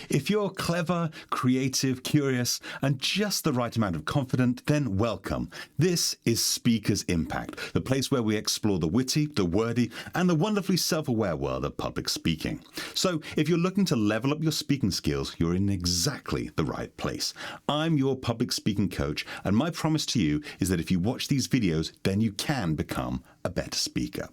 If you're clever, creative, curious, and just the right amount of confident, then welcome. This is Speaker's Impact, the place where we explore the witty, the wordy, and the wonderfully self-aware world of public speaking. So if you're looking to level up your speaking skills, you're in exactly the right place. I'm your public speaking coach, and my promise to you is that if you watch these videos, then you can become a better speaker.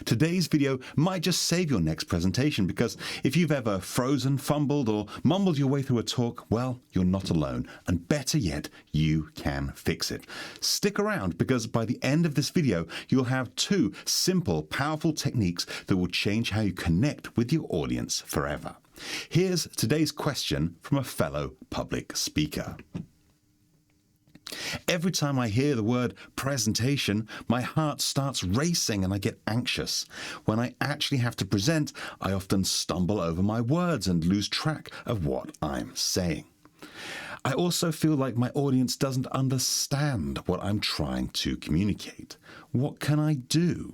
Today's video might just save your next presentation, because if you've ever frozen, fumbled, or mumbled your way through a talk, well, you're not alone. And better yet, you can fix it. Stick around, because by the end of this video, you'll have 2 simple, powerful techniques that will change how you connect with your audience forever. Here's today's question from a fellow public speaker. Every time I hear the word presentation, my heart starts racing and I get anxious. When I actually have to present, I often stumble over my words and lose track of what I'm saying. I also feel like my audience doesn't understand what I'm trying to communicate. What can I do?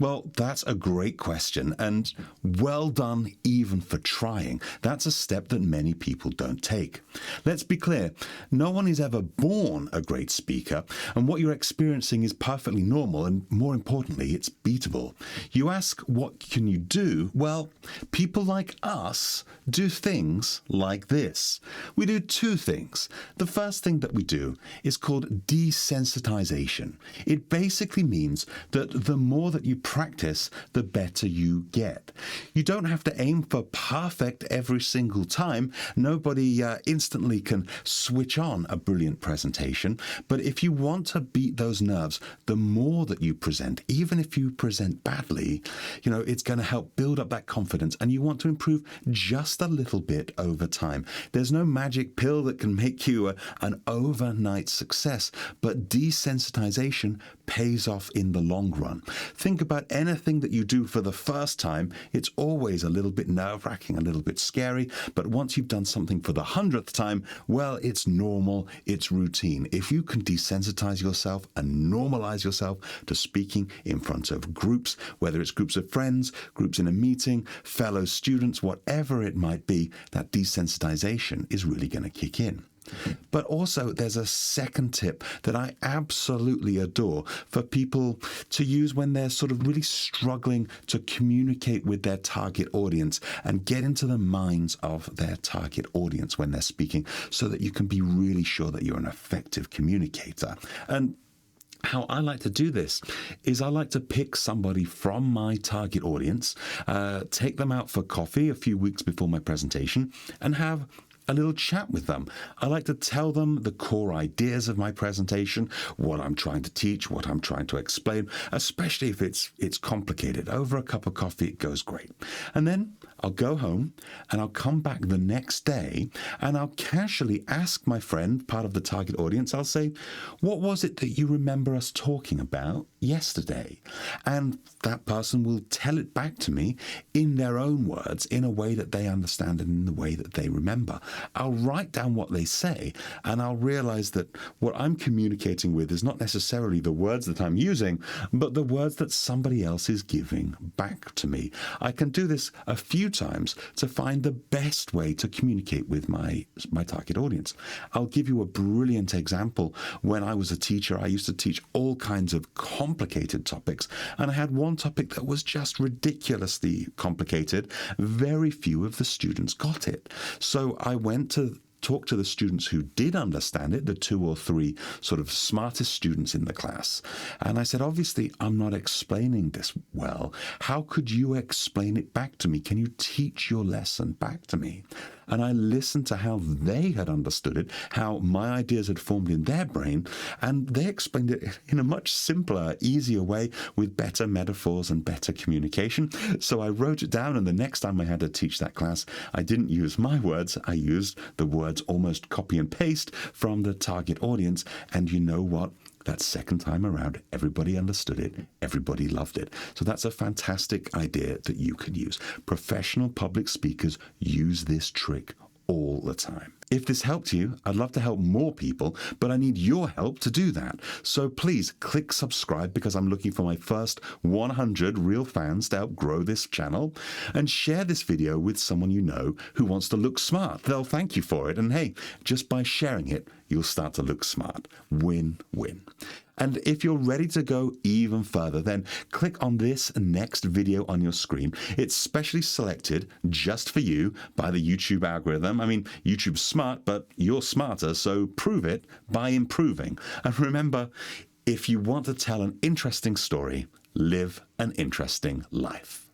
Well, that's a great question, and well done even for trying. That's a step that many people don't take. Let's be clear, no one is ever born a great speaker, and what you're experiencing is perfectly normal, and more importantly, it's beatable. You ask, what can you do? Well, people like us do things like this. We do 2 things. The first thing that we do is called desensitization. It basically means that the more that you practice, the better you get. You don't have to aim for perfect every single time. Nobody instantly can switch on a brilliant presentation. But if you want to beat those nerves, the more that you present, even if you present badly, it's going to help build up that confidence, and you want to improve just a little bit over time. There's no magic pill that can make you an overnight success, but desensitization pays off in the long run. Think about anything that you do for the first time. It's always a little bit nerve-wracking, a little bit scary, but once you've done something for the 100th time, well, it's normal, it's routine. If you can desensitize yourself and normalize yourself to speaking in front of groups, whether it's groups of friends, groups in a meeting, fellow students, whatever it might be, that desensitization is really going to kick in. But also, there's a second tip that I absolutely adore for people to use when they're sort of really struggling to communicate with their target audience and get into the minds of their target audience when they're speaking, so that you can be really sure that you're an effective communicator. And how I like to do this is I like to pick somebody from my target audience, take them out for coffee a few weeks before my presentation, and have a little chat with them. I like to tell them the core ideas of my presentation, what I'm trying to teach, what I'm trying to explain, especially if it's complicated. Over a cup of coffee, it goes great. And then I'll go home and I'll come back the next day and I'll casually ask my friend, part of the target audience, I'll say, what was it that you remember us talking about yesterday? And that person will tell it back to me in their own words, in a way that they understand and in the way that they remember. I'll write down what they say, and I'll realize that what I'm communicating with is not necessarily the words that I'm using, but the words that somebody else is giving back to me. I can do this a few times to find the best way to communicate with my target audience. I'll give you a brilliant example. When I was a teacher, I used to teach all kinds of complicated topics, and I had one topic that was just ridiculously complicated. Very few of the students got it. So I went to talk to the students who did understand it, the 2 or 3 sort of smartest students in the class. And I said, obviously, I'm not explaining this well. How could you explain it back to me? Can you teach your lesson back to me? And I listened to how they had understood it, how my ideas had formed in their brain, and they explained it in a much simpler, easier way with better metaphors and better communication. So I wrote it down, and the next time I had to teach that class, I didn't use my words. I used the words almost copy and paste from the target audience. And you know what? That second time around, everybody understood it. Everybody loved it. So that's a fantastic idea that you could use. Professional public speakers use this trick all the time. If this helped you, I'd love to help more people, but I need your help to do that. So please click subscribe because I'm looking for my first 100 real fans to help grow this channel, and share this video with someone you know who wants to look smart. They'll thank you for it, and hey, just by sharing it, you'll start to look smart. Win-win. And if you're ready to go even further, then click on this next video on your screen. It's specially selected just for you by the YouTube algorithm. I mean, YouTube's smart, but you're smarter, so prove it by improving. And remember, if you want to tell an interesting story, live an interesting life.